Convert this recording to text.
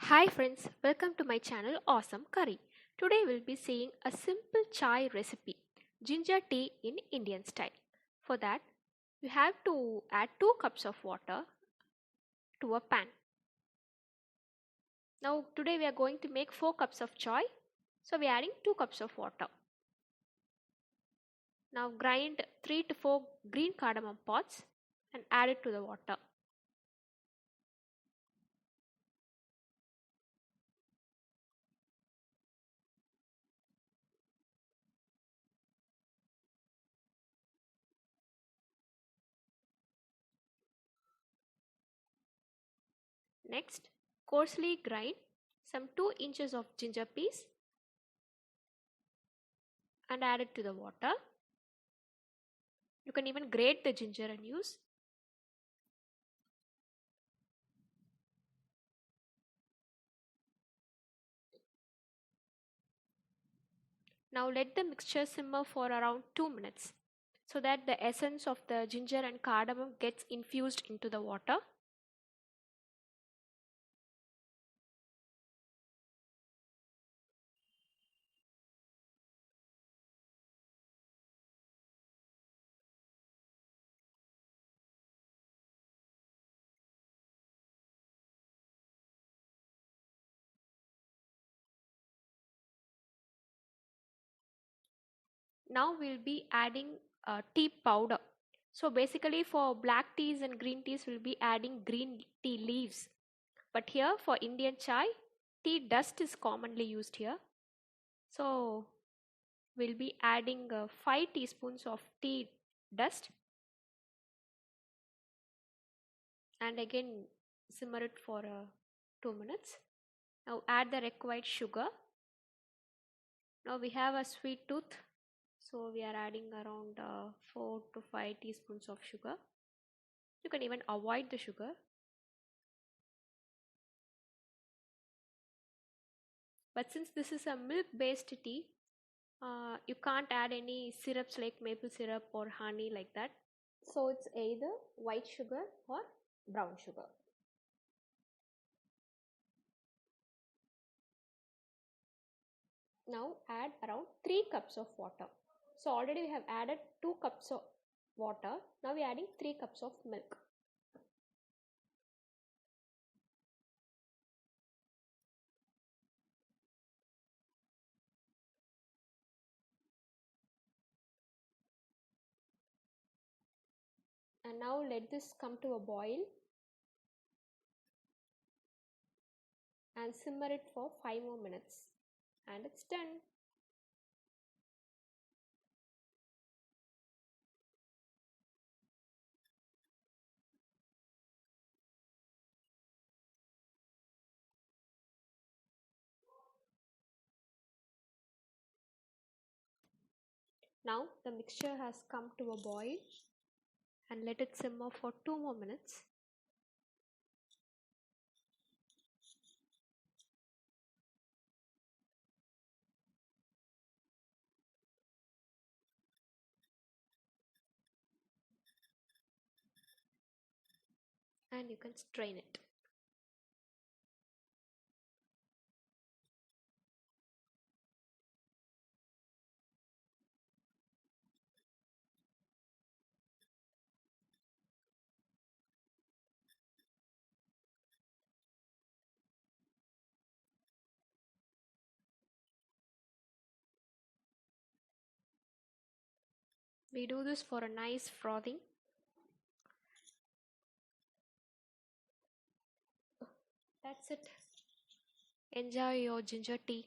Hi friends, welcome to my channel Awesome Curry. Today we'll be seeing a simple chai recipe, ginger tea in Indian style. For that, you have to add 2 cups of water to a pan. Now today we are going to make 4 cups of chai, so we are adding 2 cups of water. Now grind 3 to 4 green cardamom pods and add it to the water. Next, coarsely grind some 2 inches of ginger peas and add it to the water. You can even grate the ginger and use. Now let the mixture simmer for around 2 minutes so that the essence of the ginger and cardamom gets infused into the water. Now we'll be adding tea powder. So basically for black teas and green teas we'll be adding green tea leaves. But here for Indian chai, tea dust is commonly used here. So we'll be adding 5 teaspoons of tea dust and again simmer it for 2 minutes. Now add the required sugar. Now we have a sweet tooth, so we are adding around 4 to 5 teaspoons of sugar. You can even avoid the sugar. But since this is a milk based tea, you can't add any syrups like maple syrup or honey like that. So it's either white sugar or brown sugar. Now add around 3 cups of water. So already we have added 2 cups of water. Now we are adding 3 cups of milk. And now let this come to a boil and simmer it for 5 more minutes and it's done. Now the mixture has come to a boil and let it simmer for 2 more minutes. And you can strain it. We do this for a nice frothing. That's it. Enjoy your ginger tea.